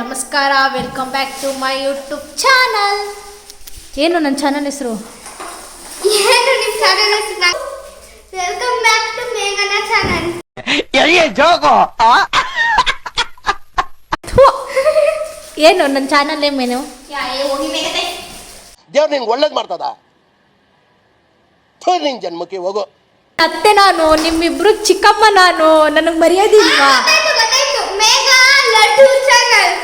ನಮಸ್ಕಾರ, welcome back to my YouTube channel. ಏನು ನನ್ನ ಚಾನಲ್ ಹೆಸರು? ಏನು ನಿಮ್ಮ ಚಾನಲ್ ಹೆಸರು? ವೆಲ್ಕಮ್ ಬ್ಯಾಕ್ ಟು ಮೇಘನಾ ಚಾನಲ್. ಏನು ನನ್ನ ಚಾನಲ್ ನೇಮೇನು? ದೇವ್ರು ನಿಂಗೆ ಒಳ್ಳೇದು ಮಾಡ್ತದ. ನಿನ್ ಜನ್ಮಕ್ಕೆ ಹೋಗು. ಅತ್ತೆ ನಾನು, ನಿಮ್ಮಿಬ್ರು ಚಿಕ್ಕಮ್ಮ ನಾನು, ನನಗೆ ಮರ್ಯಾದೆ ಇಲ್ವಾ? ಗೊತ್ತಾಯ್ತು, Megha Laddu channel.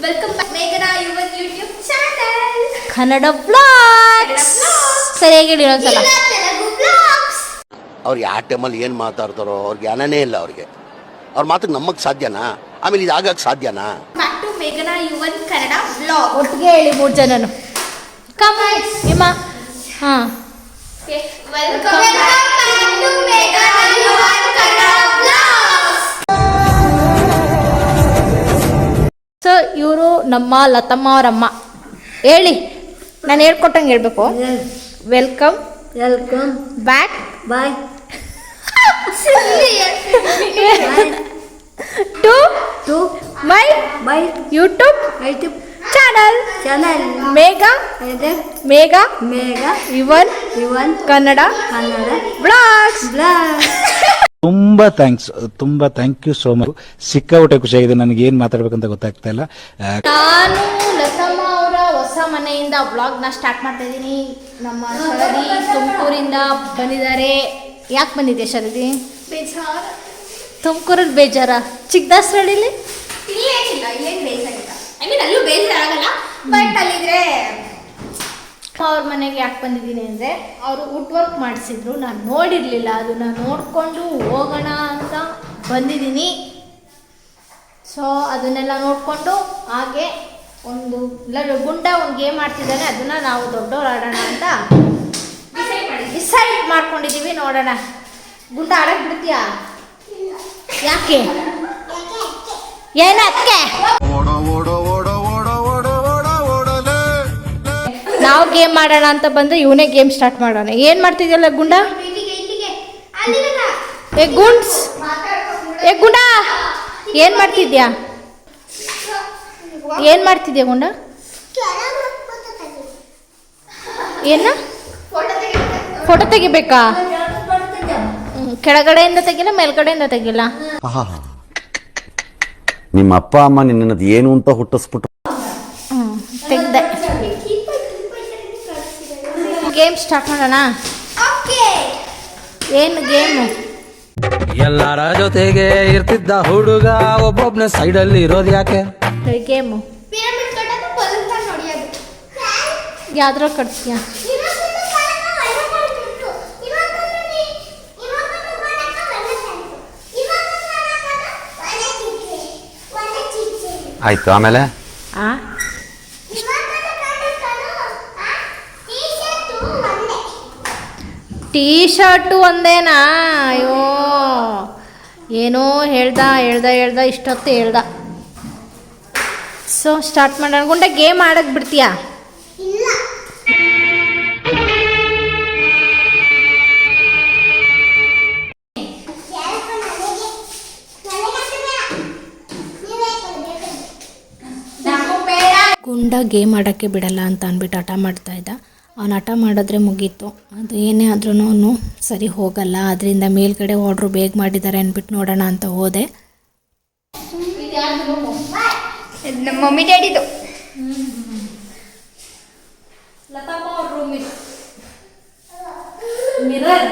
Welcome back ಮೇಘನಾ your YouTube channel. Kannada blogs. ಸರಿಯಾಗಿ ಹೇಳಿ ಒಂದ್ಸಲ. ತೆಲುಗು ಬ್ಲಾಗ್ಸ್. ಅವ್ರು ಯಾವ ಟೈಮಲ್ಲಿ ಏನು ಮಾತಾಡ್ತಾರೋ ಅವ್ರಿಗೆ ಜ್ಞಾನನೇ ಇಲ್ಲ. ಅವ್ರಿಗೆ ಅವ್ರ ಮಾತಿಗೆ ನಮ್ಮಕ್ಕೆ ಸಾಧ್ಯನಾ? ಆಮೇಲೆ ಇದು ಆಗಕ್ಕೆ ಸಾಧ್ಯನಾ? ಬ್ಯಾಕ್ ಟು ಮೇಘನಾ ಯುವರ್ ಕನ್ನಡ ಬ್ಲಾಗ್. ಒಟ್ಟಿಗೆ ಹೇಳಿ 3 ಜನನು. ಕಮ್ ನಿಮ್ಮ ಹಾಂ. ವೆಲ್ಕಮ್ ಬ್ಯಾಕ್ ಟು ಮೇಘನಾ ಯುವರ್ ಕನ್ನಡ ಬ್ಲಾಗ್ಸ್. ಸೊ ಇವರು ನಮ್ಮ ಲತಮ್ಮ ಅವರಮ್ಮ. ಹೇಳಿ, ನಾನು ಹೇಳ್ಕೊಟ್ಟಂಗೆ ಹೇಳ್ಬೇಕು. Welcome back bye to my YouTube channel Megha your Kannada blogs. ತುಂಬಾ ಥ್ಯಾಂಕ್ ಯು ಸೋ ಮಚ್. ಸಿಕ್ಕಾಪಟ್ಟೆ ಖುಷಿಯಾಗಿದೆ. ನನಗೆ ಏನ್ ಮಾತಾಡ್ಬೇಕಂತ ಗೊತ್ತಾಗ್ತಾ ಇಲ್ಲ. ನಾನು ಲತಮ್ಮ ಅವರ ಹೊಸ ಮನೆಯಿಂದ ವ್ಲಾಗ್ನ ಸ್ಟಾರ್ಟ್ ಮಾಡ್ತಾ ಇದ್ದೀನಿ. ನಮ್ಮ ಶರದಿ ತುಮಕೂರಿಂದ ಬಂದಿದ್ದಾರೆ. ಯಾಕೆ ಬಂದಿದೆ ಶರದಿ? ಬೇಜಾರು. ತುಮಕೂರಲ್ಲಿ ಬೇಜಾರ? ಚಿಕ್ಕದಾಸರಳ್ಳಿಲಿ ಇಲ್ಲೇನಿಲ್ಲ, ಇಲ್ಲೇನು ಬೇಜಾರಿಲ್ಲ. ಐ ಮೀನ್ ಅಲ್ಲೂ ಬೇಜಾರಾಗಲ್ಲ, ಬಟ್ ಅಲ್ಲಿದ್ರೆ ಅವ್ರ ಮನೆಗೆ ಯಾಕೆ ಬಂದಿದ್ದೀನಿ ಅಂದರೆ, ಅವರು ವುಡ್ ವರ್ಕ್ ಮಾಡಿಸಿದ್ರು. ನಾನು ನೋಡಿರಲಿಲ್ಲ, ಅದನ್ನು ನೋಡಿಕೊಂಡು ಹೋಗೋಣ ಅಂತ ಬಂದಿದ್ದೀನಿ. ಸೊ ಅದನ್ನೆಲ್ಲ ನೋಡಿಕೊಂಡು ಹಾಗೆ ಒಂದು ಗುಂಡ ಒಂದು ಗೇಮ್ ಆಡ್ತಿದ್ದಾನೆ, ಅದನ್ನು ನಾವು ದೊಡ್ಡವ್ರು ಆಡೋಣ ಅಂತ ಡಿಸೈಡ್ ಮಾಡ್ಕೊಂಡಿದ್ದೀವಿ. ನೋಡೋಣ. ಗುಂಡ ಆಡಕ್ಕೆ ಬಿಡ್ತೀಯಾ? ಯಾಕೆ? ಏನಕ್ಕೆ ನಾವು ಗೇಮ್ ಮಾಡೋಣ ಅಂತ ಬಂದ್ರೆ ಇವನೇ ಗೇಮ್ ಸ್ಟಾರ್ಟ್ ಮಾಡೋಣ. ಏನು ಮಾಡ್ತಿದ್ಯಲ್ಲ ಗುಂಡ? ಏ ಗುಂಡ್ಸ್, ಏ ಗುಂಡ, ಏನು ಮಾಡ್ತಿದ್ಯಾ? ಏನು ಮಾಡ್ತಿದ್ಯಾ ಗುಂಡ? ಏನ ಫೋಟೋ ತೆಗಿಬೇಕಾ? ಕೆಳಗಡೆಯಿಂದ ತೆಗಿಲ್ಲ, ಮೇಲ್ಗಡೆಯಿಂದ ತೆಗಿಲ್ಲ. ನಿಮ್ಮ ಅಪ್ಪ ಅಮ್ಮ ನಿನ್ನದು ಏನು ಅಂತ ಹುಟ್ಟಿಸ್ಬಿಟ್ರು. ತೆಗ್ದೆ. ಗೇಮ್ ಸ್ಟಾರ್ಟ್ ಮಾಡೋಣ. ಏನು ಗೇಮು? ಎಲ್ಲರ ಜೊತೆಗೆ ಇರ್ತಿದ್ದ ಹುಡುಗ ಒಬ್ಬೊಬ್ನ ಸೈಡಲ್ಲಿ ಇರೋದು ಯಾಕೆ? ಗೇಮು ಪಿರಮಿಡ್ ಕಟ್ಟೋದು, ಬಲೂನ್ ಹೊಡೆಯೋದು. ಯಾವ್ದ್ರ ಕಟ್ತೀಯ? ಆಯ್ತು, ಆಮೇಲೆ ಟೀ ಶರ್ಟು ಒಂದೇನಾ? ಅಯ್ಯೋ, ಏನೋ ಹೇಳ್ದ ಇಷ್ಟೊತ್ತು ಹೇಳ್ದ. ಸೊ ಸ್ಟಾರ್ಟ್ ಮಾಡೋಣ. ಗುಂಡ ಗೇಮ್ ಆಡಕ್ಕೆ ಬಿಡ್ತೀಯಾ? ಗುಂಡ ಗೇಮ್ ಆಡೋಕ್ಕೆ ಬಿಡಲ್ಲ ಅಂತ ಅಂದ್ಬಿಟ್ಟು ಹಠ ಮಾಡ್ತಾ ಇದ್ದ. ಅವನು ಹಠ ಮಾಡಿದ್ರೆ ಮುಗೀತು. ಅದು ಏನೇ ಆದ್ರೂ ಅವನು ಸರಿ ಹೋಗಲ್ಲ. ಅದರಿಂದ ಮೇಲ್ಗಡೆ ಆರ್ಡ್ರು ಬೇಗ ಮಾಡಿದ್ದಾರೆ ಅಂದ್ಬಿಟ್ಟು ನೋಡೋಣ ಅಂತ ಹೋದೆ. ನಮ್ಮ ಮಮ್ಮಿ ಡ್ಯಾಡಿದು. ಲತಮ್ಮ ಅವ್ರ ರೂಮ್ ಇದು. ಮಿರರ್.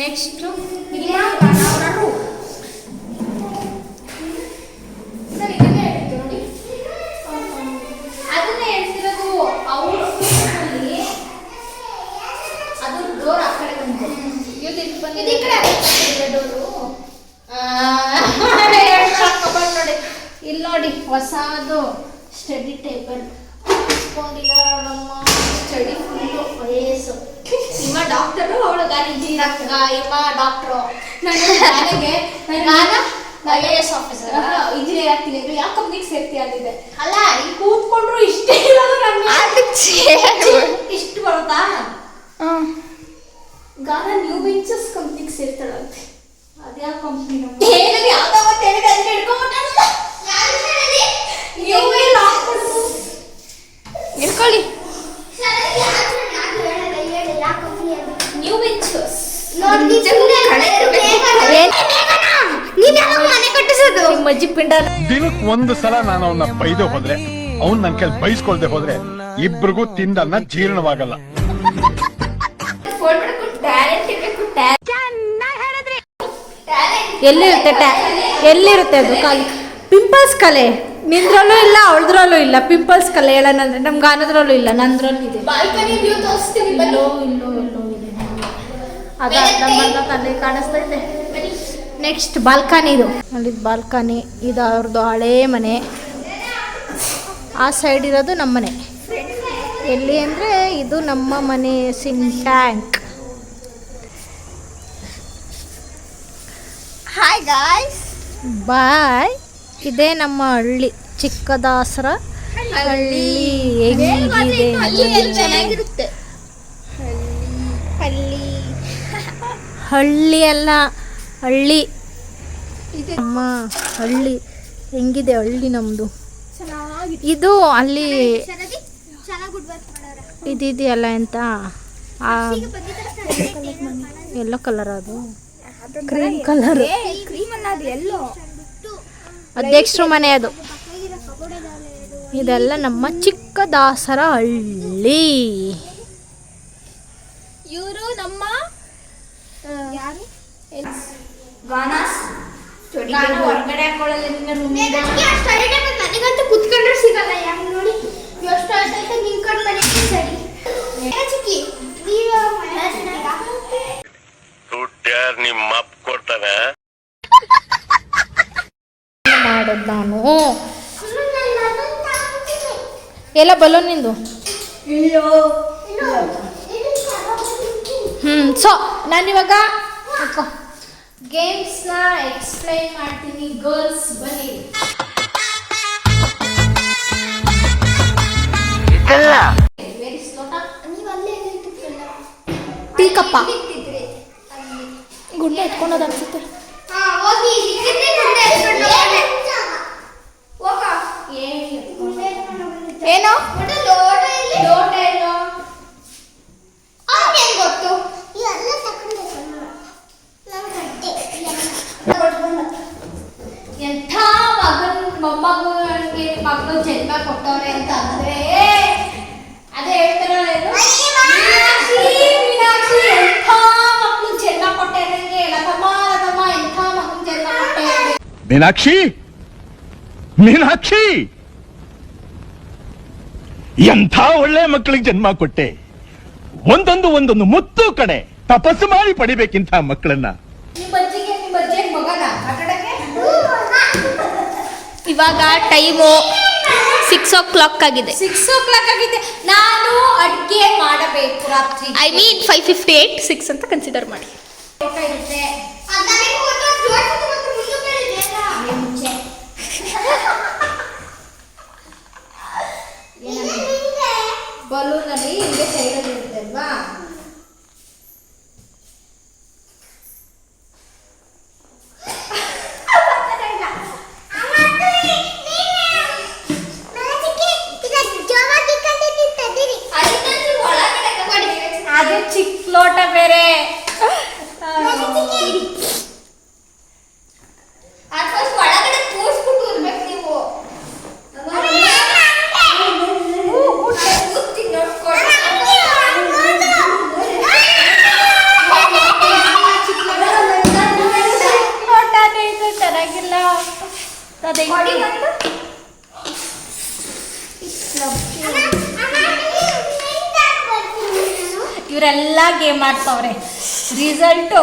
ನೆಕ್ಸ್ಟು ಅದನ್ನೇ ಹೇಳ್ತಿರೋದು. ಅವರು ಅದು ಡೋರ್ ಆ ಕಡೆ ಬಂತು, ಇದು ಈ ಕಡೆ ಡೋರು. ನೋಡಿ, ಇಲ್ಲಿ ನೋಡಿ, ಹೊಸದು ಸ್ಟಡಿ ಟೇಬಲ್ ಇಸ್ಕೊಂಡಿಲ್ಲ. ಸ್ಟಡಿ ಫುಲ್ಲು ವಯಸ್ಸು. ನಿಮ್ಮ ಡಾಕ್ಟರು, ಅವಳು ಗಾಡಿ ಇಂಜಿನಿಯರ್ ಆಗ್ತದ. ಇಮ್ಮ ಡಾಕ್ಟ್ರು, ನಾನು IAS ಆಫೀಸರ್ ಇಂಜಿನಿಯರ್ ಆಗ್ತೀನಿ ಅಂದ್ರೆ ಯಾವ ಕಂಪ್ನಿಗೆ ಸೇರ್ತಿ ಆಗಿದೆ. ಅಲ್ಲ, ಇಲ್ಲಿ ಕೂತ್ಕೊಂಡ್ರು ಇಷ್ಟೇ ಇರೋದು ನನ್ನ. ಇಷ್ಟು ಬರುತ್ತಾ ಗಾನ ನ್ಯೂ ವೆಂಚರ್ಸ್ ಕಂಪ್ನಿಗೆ ಸೇರ್ತಾಳಂತೆ. ಅದ್ಯಾವ ಕಂಪ್ನಿ ಏನಲ್ಲಿ ಯಾವ್ದೋ ಮತ್ತೆ ಹೇಳಿದೆ ಅದನ್ನ ಹಿಡ್ಕೊಂಡ್ಬಿಟ್ಟಲ್ಲ. ನೀವೇ ಇಟ್ಕೊಳ್ಳಿ. ನ್ಯೂ ವೆಂಚರ್ಸ್ ಮನೆ ಕಟ್ಟಿಸೋದು ನಿಮ್ಮ ಅಜ್ಜಿ ಪಿಂಡ ದಿನಕ್ಕೆ ಒಂದು ಸಲ ನಾನು ಅವನ್ನ ಬೈದು ಹೋದ್ರೆ ಅವ್ನ್ ನನ್ ಕೈಲಿ ಬೈಸ್ಕೊಳ್ದೆ ಹೋದ್ರೆ ಇಬ್ರಿಗೂ ತಿಂದನ್ನ ಜೀರ್ಣವಾಗಲ್ಲ. ಎಲ್ಲಿರುತ್ತೆ ಅದು ಕಾಲಿ ಪಿಂಪಲ್ಸ್ ಕಲೆ ನಿಂದ್ರಲ್ಲೂ ಇಲ್ಲ ಅವಳದ್ರಲ್ಲೂ ಇಲ್ಲ ಪಿಂಪಲ್ಸ್ ಕಲೆ ಹೇಳೋಣಂದ್ರೆ ನಮ್ ಗಾನದ್ರಲ್ಲೂ ಇಲ್ಲ ನಂದ್ರಲ್ಲೂ ಇದೆ. ಬಾಲ್ಕನಿ ವ್ಯೂ ತೋರಿಸ್ತೀನಿ ಇಲ್ಲೋ ಇದೆ ಅದು ಅರ್ಧಂಬರ್ಧ ಕಲೆ ಕಾಣಿಸ್ತಾ ಇದೆ. ನೆಕ್ಸ್ಟ್ ಬಾಲ್ಕನಿ ಇದು ಅಲ್ಲಿದ್ದು ಬಾಲ್ಕನಿ ಇದು ಅವ್ರದ್ದು ಹಳೇ ಮನೆ. ಆ ಸೈಡ್ ಇರೋದು ನಮ್ಮ ಮನೆ. ಎಲ್ಲಿ ಅಂದರೆ ಇದು ನಮ್ಮ ಮನೆ ಸಿಂಟ್ಯಾಂಕ್. ಹಾಯ್ ಗಾಯ್ಸ್ ಬಾಯ್. ಇದೇ ನಮ್ಮ ಹಳ್ಳಿ ಚಿಕ್ಕದಾಸರ ಹಳ್ಳಿ. ಹೇಗಿದೆ ಚೆನ್ನಾಗಿರುತ್ತೆ. ಹಳ್ಳಿ ಅಲ್ಲ ಹಳ್ಳಿ ನಮ್ಮ ಹಳ್ಳಿ ಹೆಂಗಿದೆ ಹಳ್ಳಿ ನಮ್ಮದು. ಇದು ಅಲ್ಲಿ ಇದೆಯಲ್ಲ ಅಂತ ಎಲ್ಲೋ ಕಲರ್ ಅದು ಕ್ರೀಮ್ ಕಲರ್ ಅಧ್ಯಕ್ಷರ ಮನೆ ಅದು. ಇದೆಲ್ಲ ನಮ್ಮ ಚಿಕ್ಕದಾಸರ ಹಳ್ಳಿ. ಇವರು ನಮ್ಮ ಹೊರಗಡೆ ಹಾಕೊಳ್ಳಲ್ಲ. ನನಗಂತೂ ಕುತ್ಕೊಂಡ್ರೆ ಸಿಗಲ್ಲ. ಯಾಕೆ ನೋಡಿ ಎಷ್ಟು ಆಯ್ತು ನಿಂತ್ಕೊಂಡು ಮನೆಗೆ ಸರಿ ಚಿಕ್ಕಿ ನೀವು ನಿಮ್ಮ ಅಪ್ಪ ಕೊಡ್ತಾನೆ ಮಾಡೋದು ನಾನು. ಎಲ್ಲ ಬಲೂನ್ ನಿಂದು. ಸೊ ನಾನಿವಾಗ ಗೇಮ್ಸ್ನ ಎಕ್ಸ್ಪ್ಲೈನ್ ಮಾಡ್ತೀನಿ. ಗರ್ಲ್ಸ್ ಬನ್ನಿ. ಟೀ ಕಪ್ಪ ಗುಂಡೆ ಎತ್ಕೊಂಡೋದು ಅನ್ಸುತ್ತೆ. ಏನೋ ಲೋಟ ಏನೋ ಗೊತ್ತು. ಎಂಥ ಮೊಮ್ಮಗನಿಗೆ ಮಕ್ಕಳು ಜನ್ಮ ಕೊಟ್ಟವ್ರೆ ಅಂತ ಅಂದ್ರೆ ಅದೇ ಹೇಳ್ತಾರಲ್ಲ ಮೀನಾಕ್ಷಿ ಎಂಥ ಮಕ್ಕಳು ಜನ್ಮ ಕೊಟ್ಟೆ ನನಗೆ. ಲತಮ್ಮ ಎಂಥ ಮಕ್ಕಳು ಜನ್ಮ ಕೊಟ್ಟೆ. ಮೀನಾಕ್ಷಿ ಮೀನಾಕ್ಷಿ ಎಂಥ ಒಳ್ಳೆ ಮಕ್ಕಳಿಗೆ ಜನ್ಮ ಕೊಟ್ಟೆ. ಒಂದೊಂದು ಮುತ್ತು ಕಡೆ ತಪಸ್ಸು ಮಾಡಿ ಪಡಿಬೇಕಿಂತ ಮಕ್ಕಳನ್ನ. ನಿಮ್ಮ ಅಜ್ಜಿಗೆ ಮಗನ ಆಟಾಡಕ್ಕೆ. ಇವಾಗ ಟೈಮು 6 o'clock ಆಗಿದೆ. 6 o'clock ಆಗಿದೆ. ನಾನು ಅಡ್ಗೆ ಮಾಡಬೇಕು ರಾತ್ರಿ. ಐ ಮೀನ್ 5:58 6 ಅಂತ ಕನ್ಸಿಡರ್ ಮಾಡಿ. ಇರುತ್ತೆ ಬಲೂನಲ್ಲಿ ಹಿಂಗೆ ಸೈಡಲ್ಲಿ ಇರುತ್ತೆ ಅಲ್ವಾ. ಅದು ಚಿಕ್ಕ ಲೋಟ ಬೇರೆ. ಒಳಗಡೆ ಕೂರಿಸ್ಬಿಟ್ಟು ಇರ್ಬೇಕು ನೀವು. ಲೋಟನೇ ಇದು ಚೆನ್ನಾಗಿಲ್ಲ. ಅದೇ ಇವರೆಲ್ಲ ಗೇಮ್ ಆಡ್ತವ್ರೆ. ರಿಸಲ್ಟು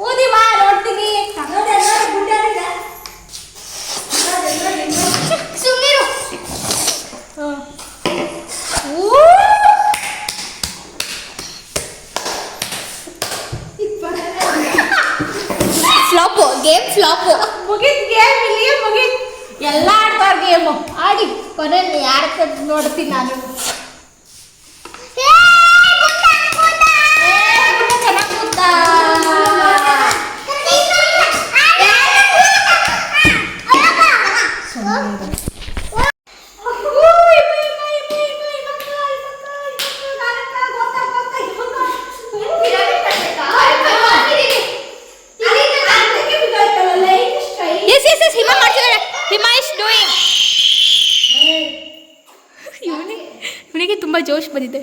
ಓದಿ ಬಾ ನೋಡ್ತೀನಿ. ಸುಮ್ಮನಿರು. Game flop. ಮುಗಿದ್ ಗೇಮ್ ಇಲ್ಲಿಗೆ ಮುಗಿದ್. ಎಲ್ಲ ಆಡ್ಬಾರ್ ಗೇಮು ಆಡಿ ಕೊನೆಯಲ್ಲಿ ಯಾರ ನೋಡ್ತೀನಿ ನಾನು. ಚೆನ್ನಾಗಿ ಕೂತಾ ಹಿಮಾ ಮಾಡ್ತಿದ್ದಾಳೆ. Hima is doing. ಇವನಿಗೆ ತುಂಬ ಜೋಶ್ ಬಂದಿದೆ.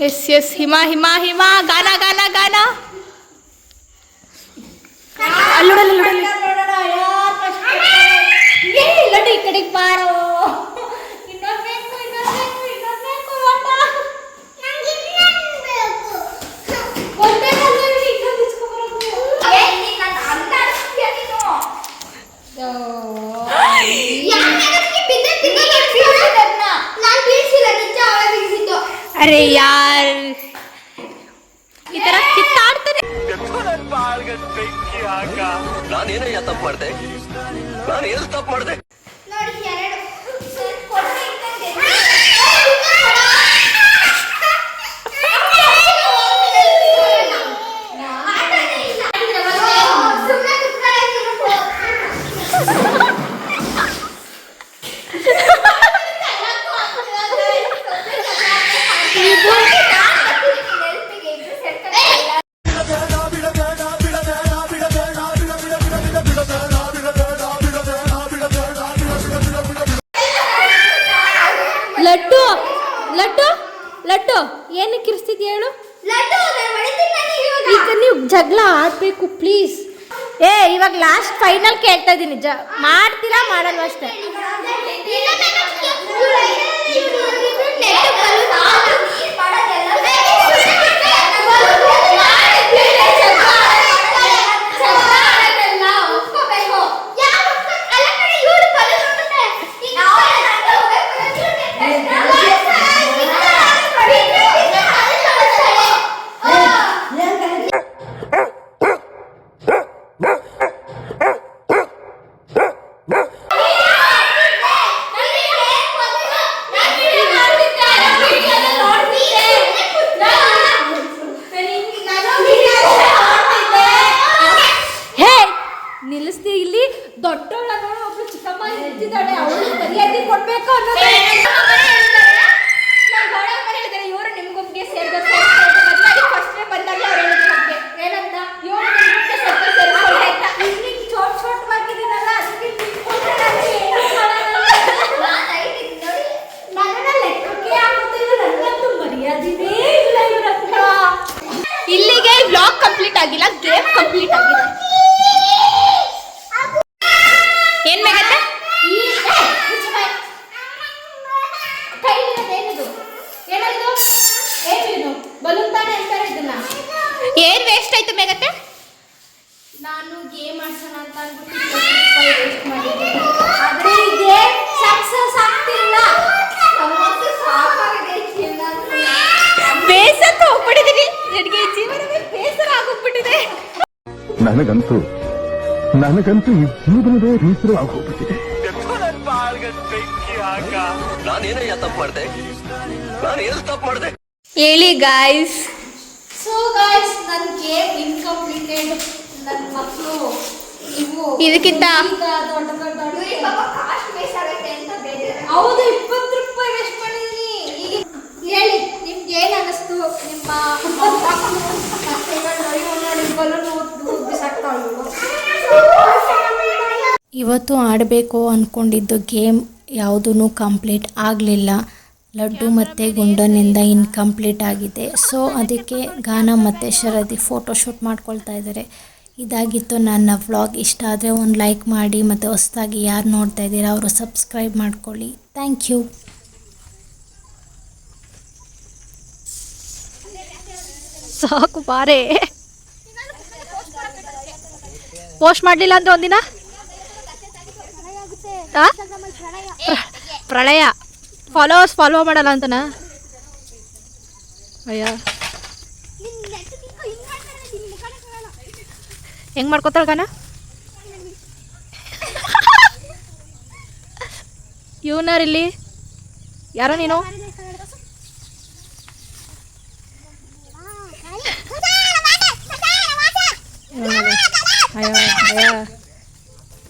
ಎಸ್ ಎಸ್ ಹಿಮಾ ಹಿಮಾ ಹಿಮಾ ಗಾನ ಗಾನ ಗಾನ. ಅಲ್ಲೋಡಲ್ಲ ನೋಡೋಣ ಯಾರು ಫಸ್ಟ್ ಲಡ್ಡು ಈ ಕಡೆಗೆ ಬಾರೋ. ಇನ್ನೊಂದು ಬೇಕು ಆಟ. ಒಂದೇ ಕಲ್ಲಲ್ಲಿ ಇನ್ನೊಂದು ಇಸ್ಕೊಂಬರೋದು. ಅರೆ ಯಾರ್ ಈ ತರ ಕಿತ್ತಾಡ್ತಾರೆ. ನಾನೇನಯ್ಯ ತಪ್ಪು ಮಾಡಿದೆ, ನಾನು ಏನು ತಪ್ಪು ಮಾಡಿದೆ? ಲಡ್ಡು ಲಡ್ಡು ಲಡ್ಡು ಏನಕ್ಕೆ ಇರಿಸ್ತಿದ್ಯ ಹೇಳು. ಈಗ ನೀವು ಜಗಳ ಆಡಬೇಕು ಪ್ಲೀಸ್. ಇವಾಗ ಲಾಸ್ಟ್ ಫೈನಲ್ ಕೇಳ್ತಾ ಇದ್ದೀನಿ. ಮಾಡ್ತೀರಾ ಮಾಡಲ್ವ ಅಷ್ಟೇ. ನಿಲ್ಲಿಸ್ತಿ ಇಲ್ಲಿ ದೊಡ್ಡವಳ ನೋಡು, ಒಬ್ಳು ಚಿಕ್ಕಮ್ಮ ನಿಂತಿದ್ದಾಳೆ, ಅವಳು ಮರ್ಯಾದೆ ಕೊಡ್ಬೇಕು ಅನ್ನೋದು. ಇವರು ನಿಮ್ಗೊಬ್ಗೆ ಸೇರ್ಬೇಕು ಫಸ್ಟೇ ಬಂದಾಗ ಅವ್ರು ಹೇಳಿದ್ರು ಏನಂತ ಚೋಟ್ ಚೋಟ್ ಆಗಿದ್ದೀನಲ್ಲ ಅದಕ್ಕೆ ನನ್ನ ಲೆಕ್ಕಕ್ಕೆ ಆಗುತ್ತಿಲ್ಲ. ನನ್ನಂತೂ ಮರ್ಯಾದಿನೇ ಇಲ್ಲ ಇವ್ರ ಹತ್ರ. ಇಲ್ಲಿಗೆ ವ್ಲಾಗ್ ಕಂಪ್ಲೀಟ್ ಆಗಿಲ್ಲ, ಗೇಮ್ ಕಂಪ್ಲೀಟ್ ಆಗಿದೆ. ಏನ್ ಬೇಕಂತೆ? ಬಲೂನ್ ತಾನೆ ಅಂತಾರೆ ಇದನ್ನ. ಏನ್ ವೇಸ್ಟ್ ಆಯ್ತು ಮೇಗತ್ತೆ? ನಾನು ಗೇಮ್ ಆಡ್ಸೋಣ ಅಂತ ಅಂದ್ಬಿಟ್ಟು ವೇಸ್ಟ್ ಮಾಡಿದ್ದೀನಿ. ಆದ್ರೆ ಈ ಗೇಮ್ ಸಕ್ಸಸ್ ಆಗ್ತಿಲ್ಲ. ಬೇಸತ್ತ ಹೋಗ್ಬಿಟ್ಟಿದೀನಿ. ನನಗೆ ಜೀವನವೇ ಬೇಸರ ಆಗೋಗ್ಬಿಟ್ಟಿದೆ. ನನಗಂತೂ ಈ ಜೀವನವೇ ಬೇಸರ ಆಗೋಗ್ಬಿಟ್ಟಿದೆ. ನಾನೇನಯ್ಯ ತಪ್ಪು ಮಾಡಿದೆ, ನಾನು ಏನು ತಪ್ಪು ಮಾಡಿದೆ? ಹೇಳಿ ಗಾಯ್ಸ್. ಸೊ ಗಾಯ್ಸ್, ನನ್ನ ಗೇಮ್ ಇನ್ಕಂಪ್ಲೀಟೆಡ್. ನನ್ನ ಮಕ್ಕಳು ಇವು ಇದಕ್ಕಿಂತ ದೊಡ್ಡ ಹೌದು 20 ರೂಪಾಯಿ ವೇಸ್ಟ್ ಮಾಡಿದೀನಿ. ಈಗ ಹೇಳಿ ನಿಮ್ಗೆ ಏನ್ ಅನಿಸ್ತು? ನಿಮ್ಮ ಇವತ್ತು ಆಡಬೇಕು ಅಂದ್ಕೊಂಡಿದ್ದು ಗೇಮ್ ಯಾವುದೂ ಕಂಪ್ಲೀಟ್ ಆಗಲಿಲ್ಲ. ಲಡ್ಡು ಮತ್ತು ಗುಂಡನಿಂದ ಇನ್ಕಂಪ್ಲೀಟ್ ಆಗಿದೆ. ಸೊ ಅದಕ್ಕೆ ಗಾನ ಮತ್ತು ಶರದಿ ಫೋಟೋಶೂಟ್ ಮಾಡ್ಕೊಳ್ತಾ ಇದ್ದಾರೆ. ಇದಾಗಿತ್ತು ನನ್ನ ವ್ಲಾಗ್. ಇಷ್ಟ ಆದರೆ ಒಂದು ಲೈಕ್ ಮಾಡಿ, ಮತ್ತು ಹೊಸದಾಗಿ ಯಾರು ನೋಡ್ತಾ ಇದ್ದೀರಾ ಅವರು ಸಬ್ಸ್ಕ್ರೈಬ್ ಮಾಡ್ಕೊಳ್ಳಿ. Thank you. ಸಾಕು ಬಾರೆ. ಪೋಸ್ಟ್ ಮಾಡಲಿಲ್ಲ ಅಂದ್ರೆ ಒಂದಿನ ಪ್ರಳಯ. ಫಾಲೋವರ್ಸ್ ಫಾಲೋ ಮಾಡಲ್ಲ ಅಂತನಾ? ಅಯ್ಯ ಹೆಂಗ್ ಮಾಡ್ಕೊತಾಳ ಗಾನ ಇವನಾರಿಲ್ಲಿ ಯಾರೋ ನೀನು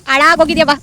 ಹಾಳಾಗೋಗಿದ್ಯಾ ಬಾ